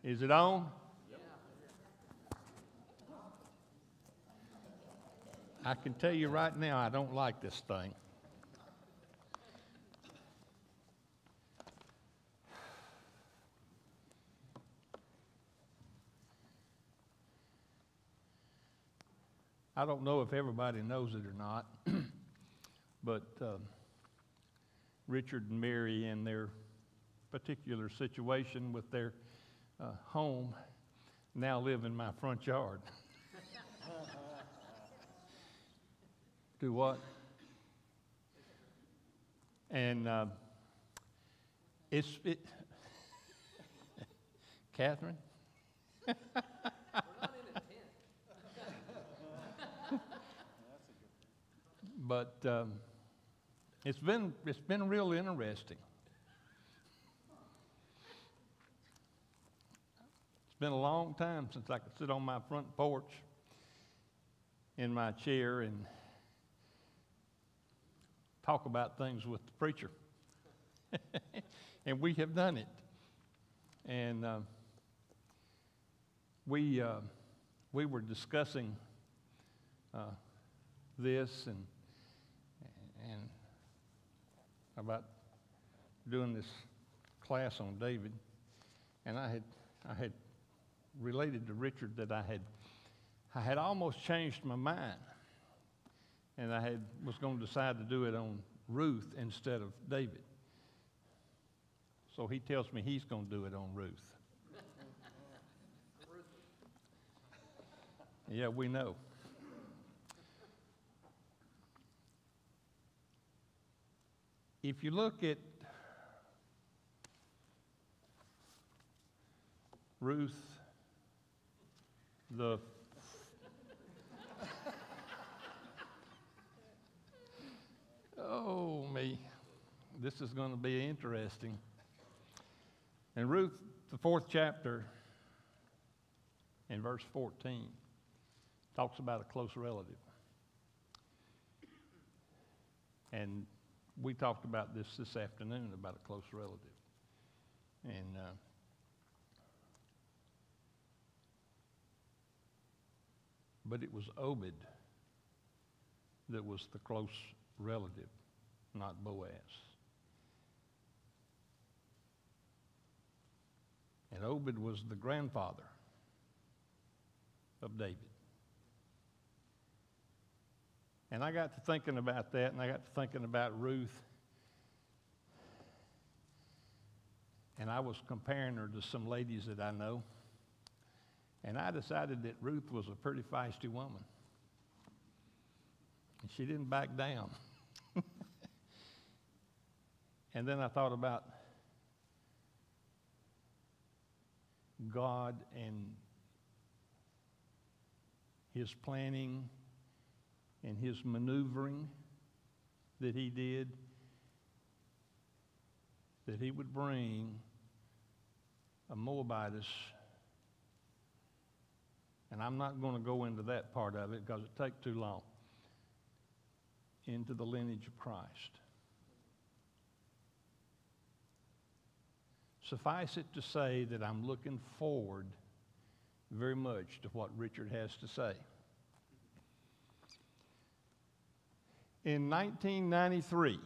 Is it on? I can tell you right now, I don't like this thing. I don't know if everybody knows it or not, but Richard and Mary, in their particular situation with their home, now live in my front yard. Do what? And Catherine? We're not in a tent. But it's been real interesting. It's been a long time since I could sit on my front porch in my chair and talk about things with the preacher. And we have done it. And we were discussing this and about doing this class on David, and I had related to Richard that I had almost changed my mind, and I was going to decide to do it on Ruth instead of David. So he tells me he's going to do it on Ruth. Yeah, we know. If you look at Ruth, oh me, this is going to be interesting. In Ruth, the 4th chapter, in verse 14, talks about a close relative. And we talked about this afternoon, about a close relative. And but it was Obed that was the close relative, not Boaz. And Obed was the grandfather of David. And I got to thinking about that, and I got to thinking about Ruth. And I was comparing her to some ladies that I know. And I decided that Ruth was a pretty feisty woman. And she didn't back down. And then I thought about God and his planning and his maneuvering that he did, that he would bring a Moabitess, and I'm not going to go into that part of it because it takes too long, into the lineage of Christ. Suffice it to say that I'm looking forward very much to what Richard has to say. In 1993,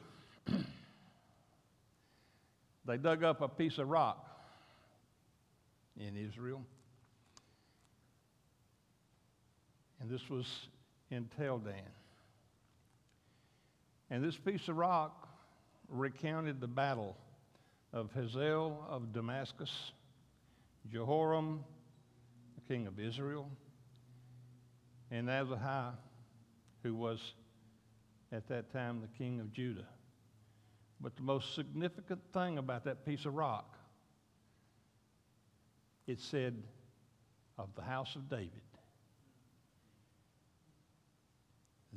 they dug up a piece of rock in Israel. And this was in Tel Dan. And this piece of rock recounted the battle of Hazael of Damascus, Jehoram, the king of Israel, and Azariah, who was at that time the king of Judah. But the most significant thing about that piece of rock, it said, of the house of David.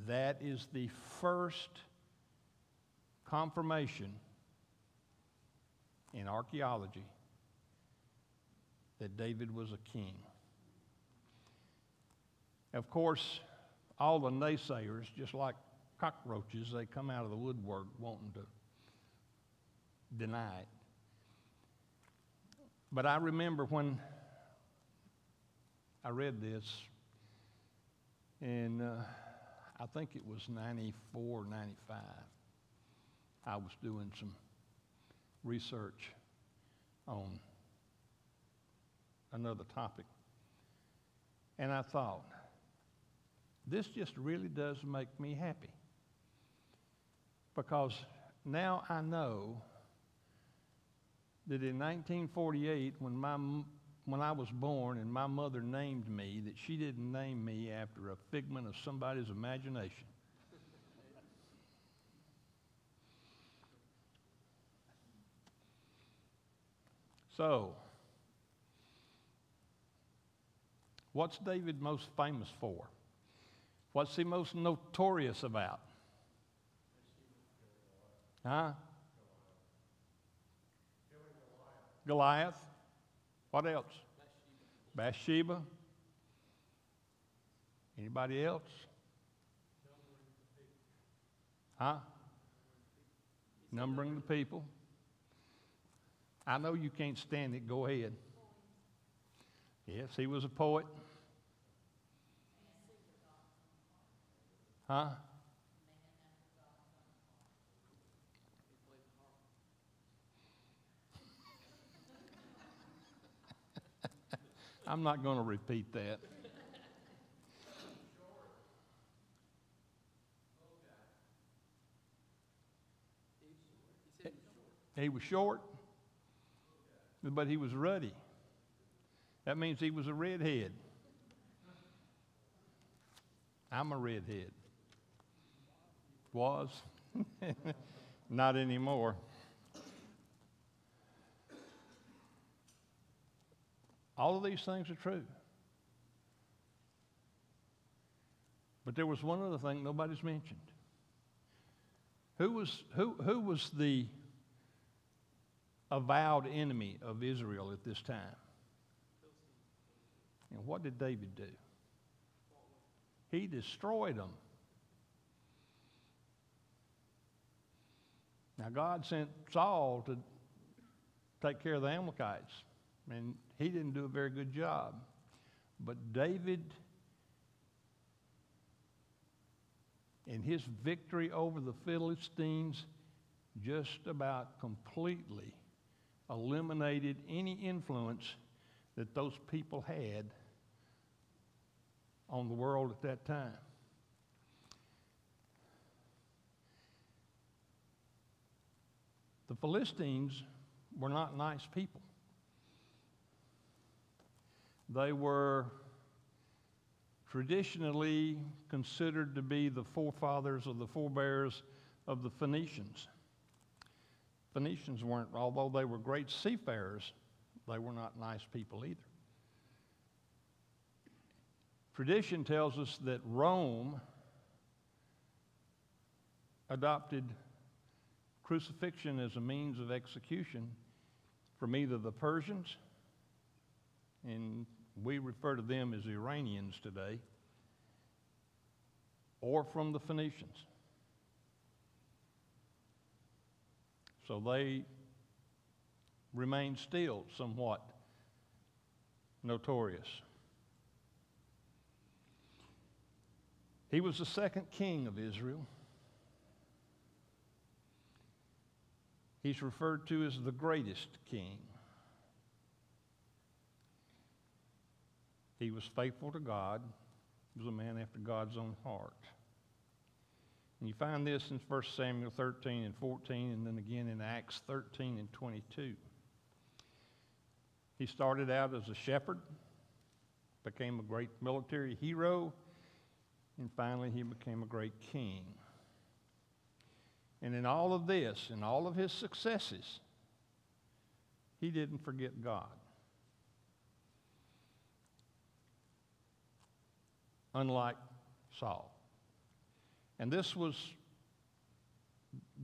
That is the first confirmation in archaeology that David was a king. Of course, all the naysayers, just like cockroaches, they come out of the woodwork wanting to deny it. But I remember when I read this, and I think it was 94, 95. I was doing some research on another topic. And I thought, this just really does make me happy. Because now I know that in 1948, when I was born and my mother named me, that she didn't name me after a figment of somebody's imagination. So, what's David most famous for? What's he most notorious about? Huh? Goliath. What else? Bathsheba. Anybody else? Huh? Numbering the people. I know you can't stand it. Go ahead. Yes, he was a poet. Huh? I'm not going to repeat that. He was short, but he was ruddy. That means he was a redhead. I'm a redhead. Was. Not anymore. All of these things are true. But there was one other thing nobody's mentioned. Who was the avowed enemy of Israel at this time? And what did David do? He destroyed them. Now God sent Saul to take care of the Amalekites, and he didn't do a very good job. But David, in his victory over the Philistines, just about completely eliminated any influence that those people had on the world at that time. The Philistines were not nice people. They were traditionally considered to be the forefathers or the forebears of the Phoenicians. Phoenicians weren't, although they were great seafarers, they were not nice people either. Tradition tells us that Rome adopted crucifixion as a means of execution from either the Persians, and we refer to them as Iranians today, or from the Phoenicians. So they remain still somewhat notorious. He was the second king of Israel. He's referred to as the greatest king. He was faithful to God. He was a man after God's own heart. And you find this in 1 Samuel 13 and 14, and then again in Acts 13 and 22. He started out as a shepherd, became a great military hero, and finally he became a great king. And in all of this, in all of his successes, he didn't forget God. Unlike Saul. And this was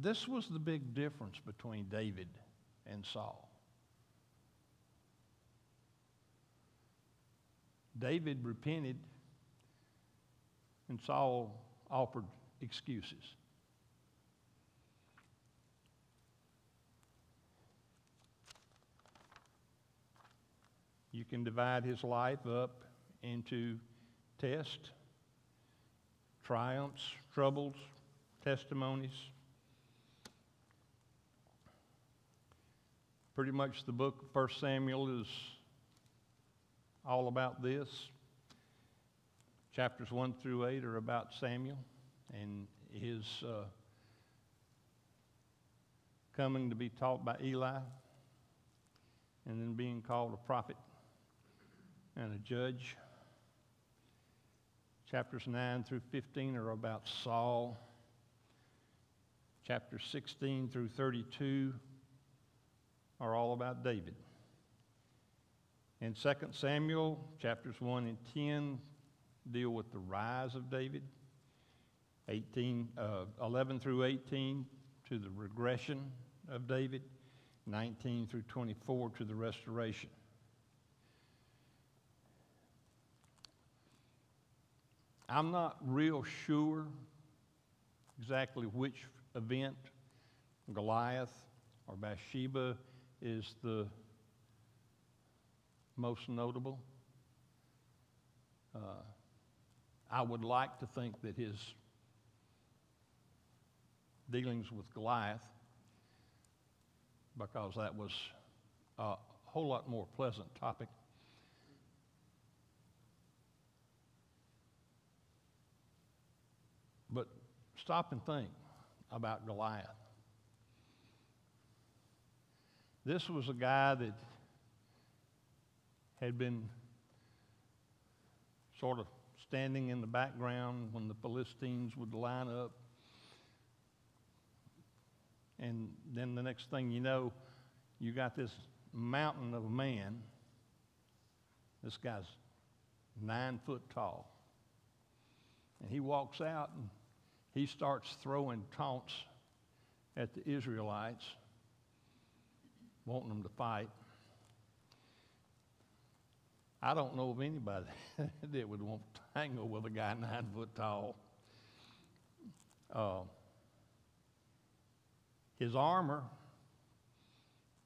the big difference between David and Saul. David repented, and Saul offered excuses. You can divide his life up into tests, triumphs, troubles, testimonies. Pretty much the book of 1 Samuel is all about this. Chapters 1 through 8 are about Samuel and his coming to be taught by Eli, and then being called a prophet and a judge. Chapters 9 through 15 are about Saul. Chapters 16 through 32 are all about David. In 2 Samuel, chapters 1 and 10 deal with the rise of David. 11 through 18 to the regression of David. 19 through 24 to the restoration. I'm not real sure exactly which event, Goliath or Bathsheba, is the most notable. I would like to think that his dealings with Goliath, because that was a whole lot more pleasant topic. But stop and think about Goliath. This was a guy that had been sort of standing in the background when the Philistines would line up. And then the next thing you know, you got this mountain of a man. This guy's 9 foot tall. And he walks out and he starts throwing taunts at the Israelites, wanting them to fight. I don't know of anybody that would want to tangle with a guy 9 foot tall. His armor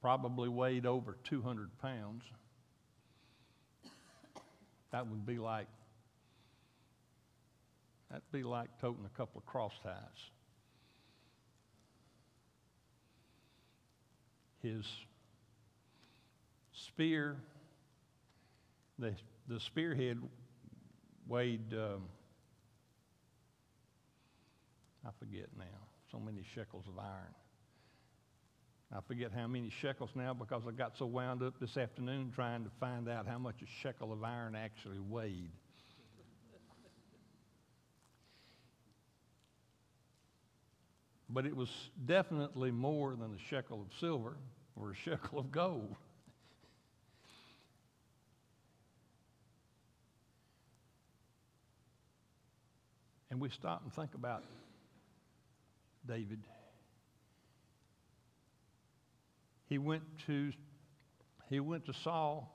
probably weighed over 200 pounds. That'd be like toting a couple of cross ties. His spear, the spearhead weighed, I forget now, so many shekels of iron. I forget how many shekels now because I got so wound up this afternoon trying to find out how much a shekel of iron actually weighed. But it was definitely more than a shekel of silver or a shekel of gold. And we stop and think about David. He went to Saul,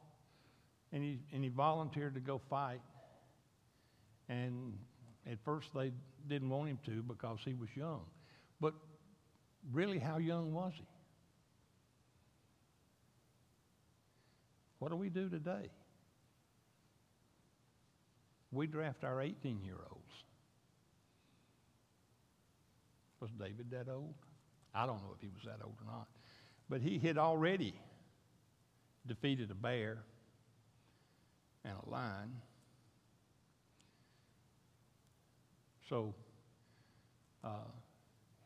and he volunteered to go fight. And at first they didn't want him to because he was young. But really, how young was he? What do we do today? We draft our 18-year-olds. Was David that old? I don't know if he was that old or not. But he had already defeated a bear and a lion. So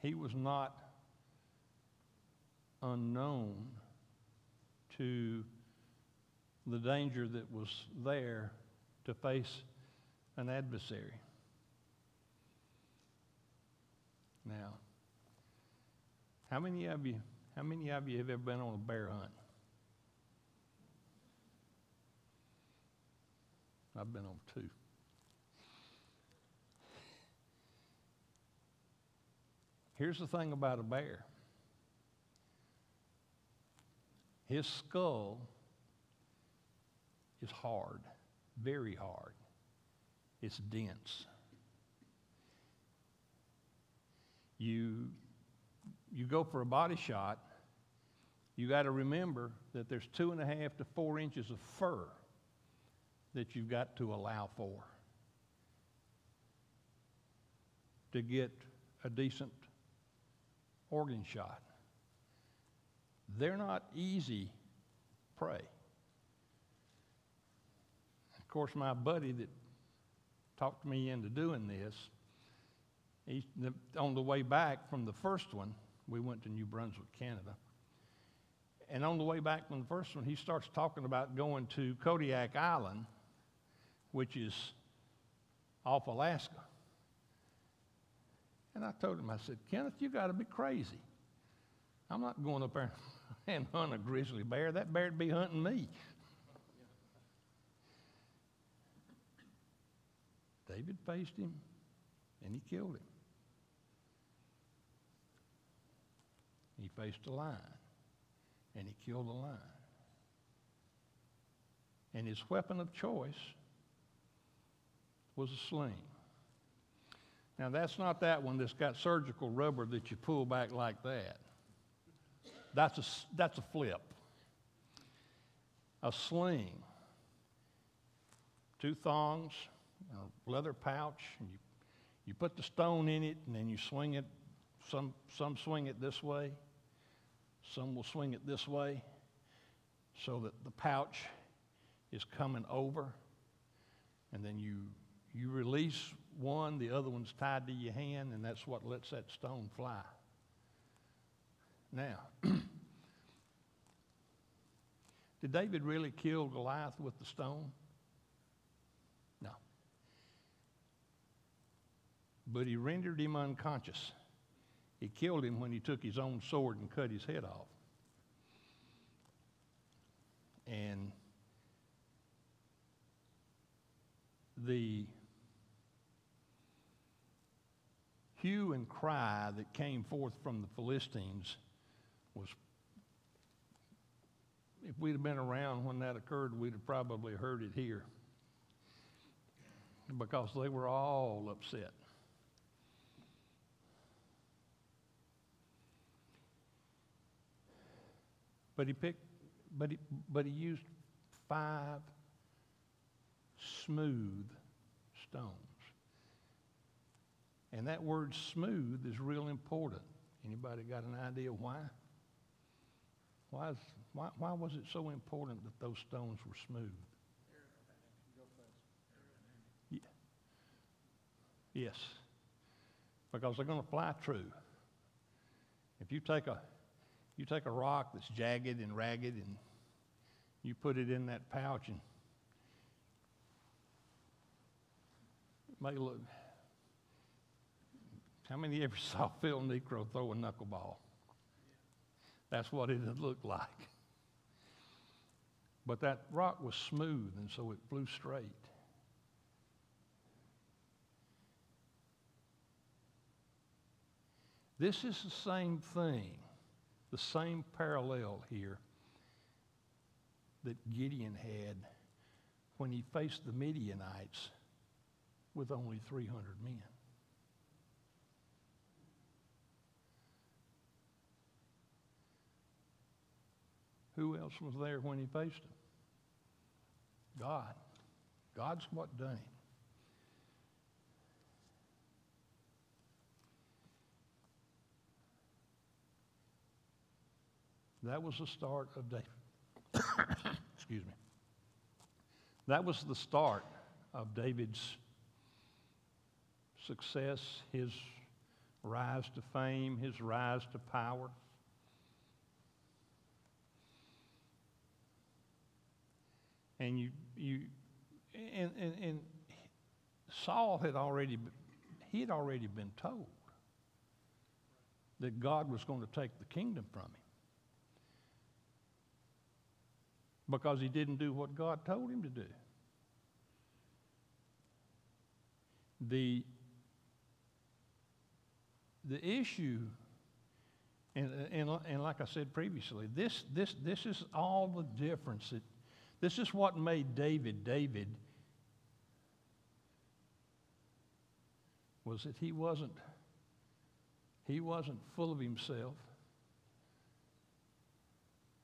he was not unknown to the danger that was there to face an adversary. Now, how many of you have ever been on a bear hunt? I've been on 2. Here's the thing about a bear. His skull is hard, very hard. It's dense. You go for a body shot, you got to remember that there's 2.5 to 4 inches of fur that you've got to allow for to get a decent organ shot. They're not easy prey. Of course, my buddy that talked me into doing this, on the way back from the first one, we went to New Brunswick, Canada. And on the way back from the first one, he starts talking about going to Kodiak Island, which is off Alaska. And I told him, I said, Kenneth, you got to be crazy. I'm not going up there and hunt a grizzly bear. That bear'd be hunting me. David faced him, and he killed him. He faced a lion, and he killed the lion. And his weapon of choice was a sling. Now, that's not that one that's got surgical rubber that you pull back like that. That's a flip. A sling, 2 thongs, a leather pouch, and you put the stone in it, and then you swing it. Some swing it this way. Some will swing it this way so that the pouch is coming over, and then you release one, the other one's tied to your hand, and that's what lets that stone fly. Now, did David really kill Goliath with the stone? No. But he rendered him unconscious. He killed him when he took his own sword and cut his head off. And the hue and cry that came forth from the Philistines was, if we'd have been around when that occurred, we'd have probably heard it here, because they were all upset. But he used 5 smooth stones. And that word smooth is real important. Anybody got an idea why? Why was it so important that those stones were smooth? Yeah. Yes. Because they're going to fly true. If you take a rock that's jagged and ragged and you put it in that pouch, and it may look. How many of you ever saw Phil Necro throw a knuckleball? That's what it would look like. But that rock was smooth, and so it flew straight. This is the same thing, the same parallel here that Gideon had when he faced the Midianites with only 300 men. Who else was there when he faced them? God. God's what done him. That was the start of David. Excuse me. That was the start of David's success, his rise to fame, his rise to power. And and Saul had already been told that God was going to take the kingdom from him, because he didn't do what God told him to do. The issue, and like I said previously, this is all the difference. This is what made David David, was that he wasn't full of himself,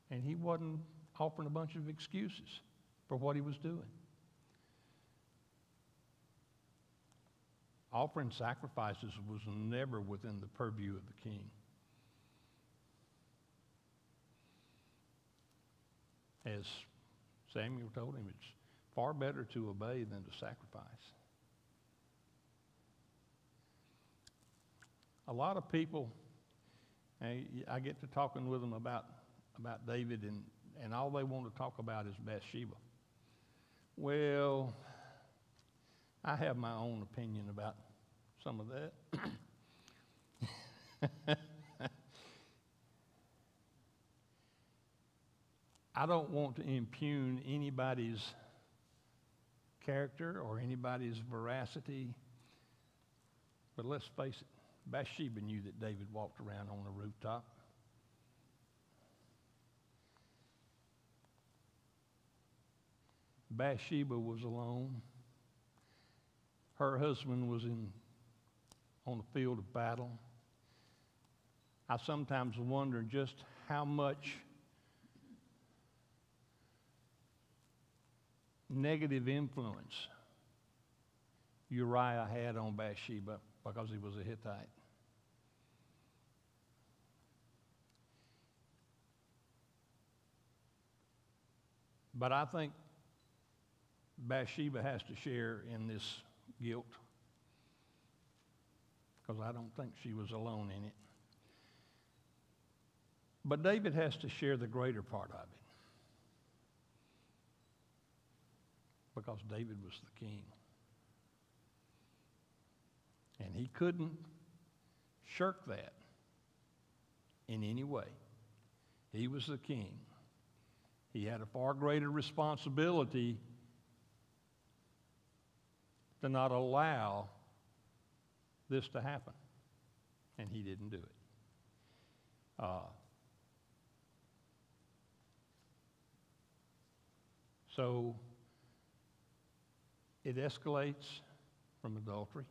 and he wasn't offering a bunch of excuses for what he was doing. offering sacrifices was never within the purview of the king. As Samuel told him, it's far better to obey than to sacrifice. A lot of people, I get to talking with them about David, and all they want to talk about is Bathsheba. Well, I have my own opinion about some of that. I don't want to impugn anybody's character or anybody's veracity, but let's face it, Bathsheba knew that David walked around on the rooftop. Bathsheba was alone. Her husband was on the field of battle. I sometimes wonder just how much negative influence Uriah had on Bathsheba because he was a Hittite. But I think Bathsheba has to share in this guilt because I don't think she was alone in it. But David has to share the greater part of it because David was the king. And he couldn't shirk that in any way. He was the king. He had a far greater responsibility to not allow this to happen. And he didn't do it. So it escalates from adultery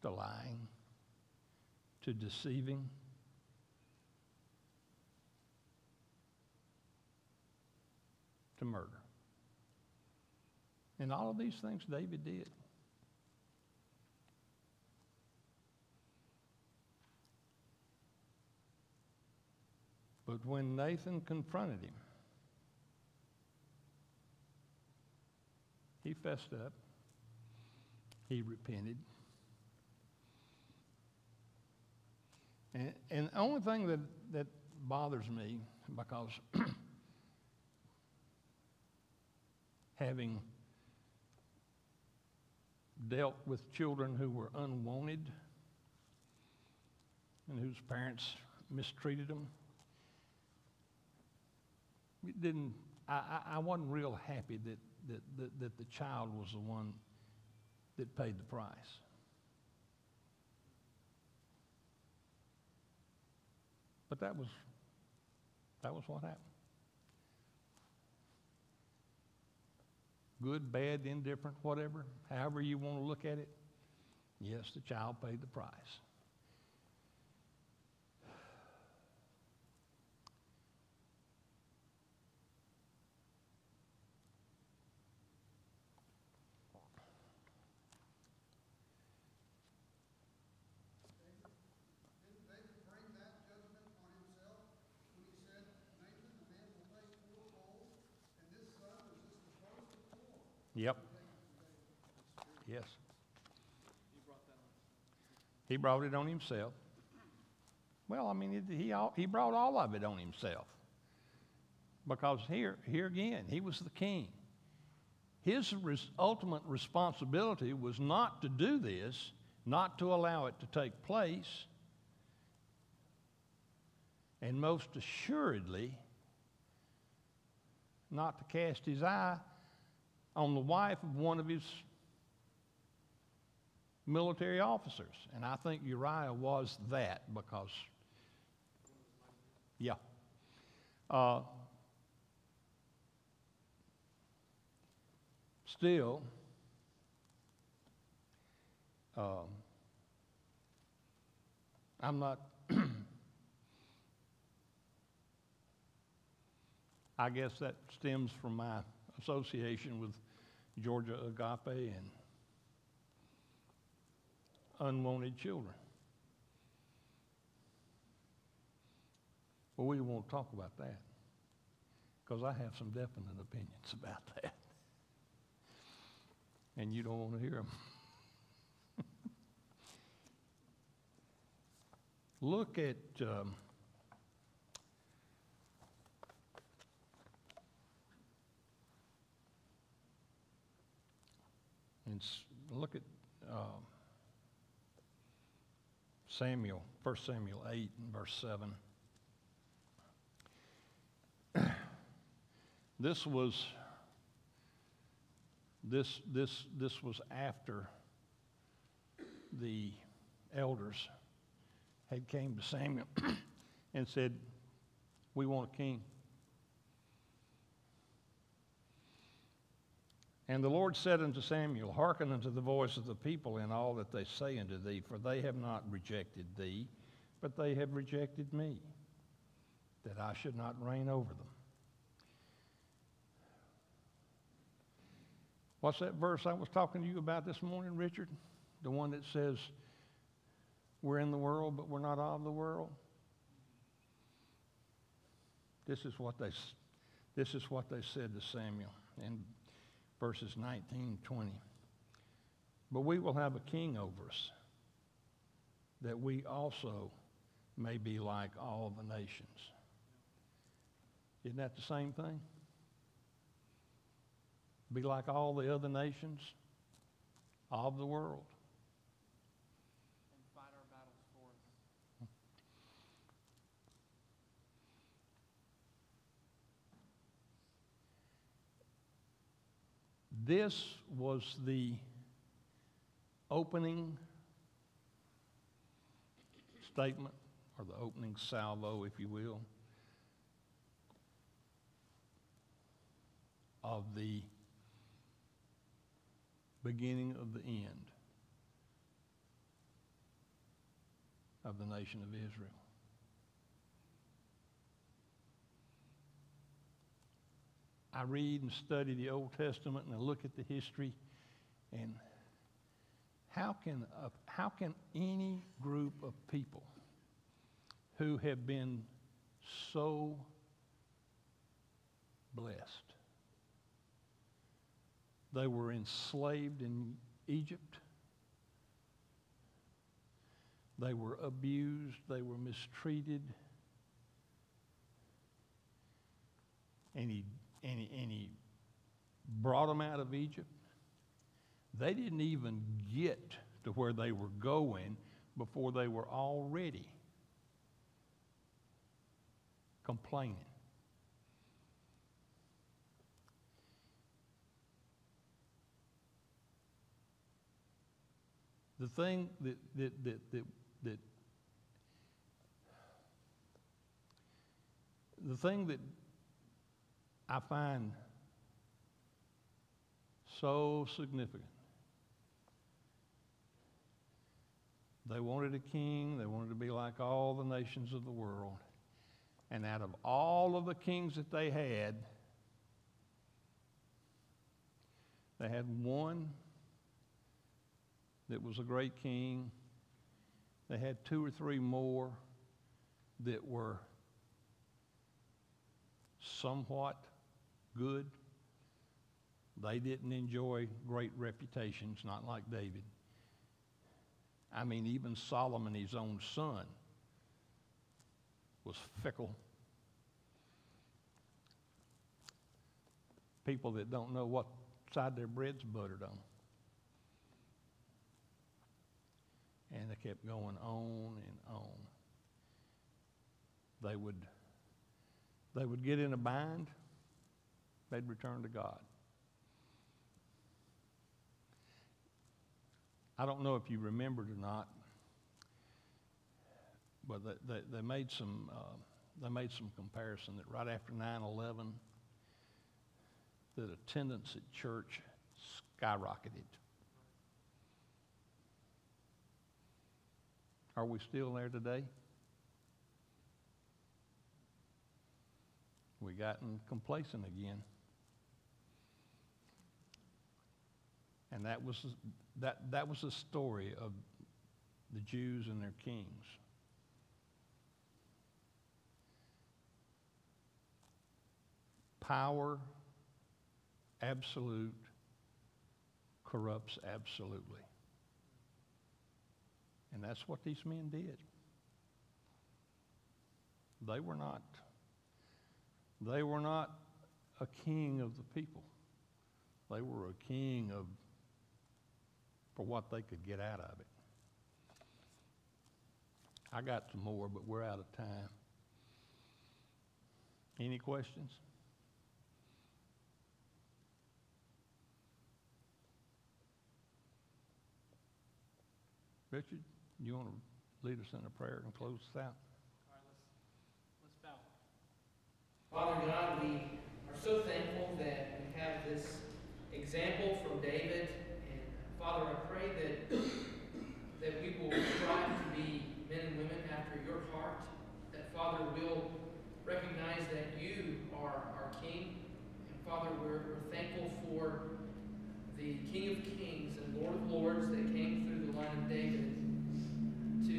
to lying to deceiving to murder. And all of these things David did. But when Nathan confronted him, he fessed up. He repented. And the only thing that bothers me, because having dealt with children who were unwanted and whose parents mistreated them, I wasn't real happy that the child was the one that paid the price. But that was what happened. Good, bad, indifferent, whatever, however you want to look at it, yes, the child paid the price. Yep. Yes. He brought it on himself. Well, I mean, he brought all of it on himself. Because here again, he was the king. His ultimate responsibility was not to do this, not to allow it to take place, and most assuredly, not to cast his eye on the wife of one of his military officers. And I think Uriah was that because, yeah. Still, I'm not, I guess that stems from my association with Georgia Agape unwanted children. Well, we won't talk about that because I have some definite opinions about that. And you don't want to hear them. Look at look at Samuel, 1 Samuel 8 and verse 7. This was after the elders had came to Samuel and said, "We want a king." And the Lord said unto Samuel, "Hearken unto the voice of the people in all that they say unto thee, for they have not rejected thee, but they have rejected me, that I should not reign over them." What's that verse I was talking to you about this morning, Richard? The one that says, we're in the world, but we're not of the world? This is what they said to Samuel in verses 19 and 20. "But we will have a king over us, that we also may be like all the nations." Isn't that the same thing? Be like all the other nations of the world. And fight our battles for us. This was the opening statement, or the opening salvo, if you will, of the beginning of the end of the nation of Israel. I read and study the Old Testament and I look at the history, and how can any group of people who have been so blessed? They were enslaved in Egypt. They were abused. They were mistreated. And he brought them out of Egypt. They didn't even get to where they were going before they were already complaining. The thing that I find so significant, they wanted a king, they wanted to be like all the nations of the world, and out of all of the kings that they had one that was a great king. They had 2 or 3 more that were somewhat good. They didn't enjoy great reputations, not like David. I mean, even Solomon, his own son, was fickle. People that don't know what side their bread's buttered on. And they kept going on and on. They would get in a bind, they'd return to God. I don't know if you remembered or not, but they made some comparison that right after 9/11, that attendance at church skyrocketed. Are we still there today? We gotten complacent again. And that was the story the Jews and their kings. Power, absolute, corrupts absolutely. And that's what these men did. They were not a king of the people. They were a king for what they could get out of it. I got some more, but we're out of time. Any questions? Richard, you want to lead us in a prayer and close us out? All right, let's bow. Father God, we are so thankful that we have this example from David. And Father, I pray that we will strive to be men and women after your heart. That, Father, we'll recognize that you are our King. And Father, we're thankful for the King of Kings and Lord of Lords that came through the line of David to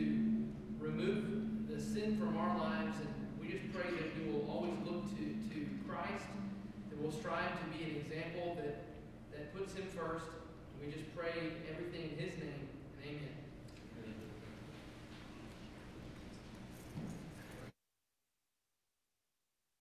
remove the sin from our lives. And we just pray that we will always look to Christ, that we'll strive to be an example that puts him first. And we just pray everything in his name, and amen.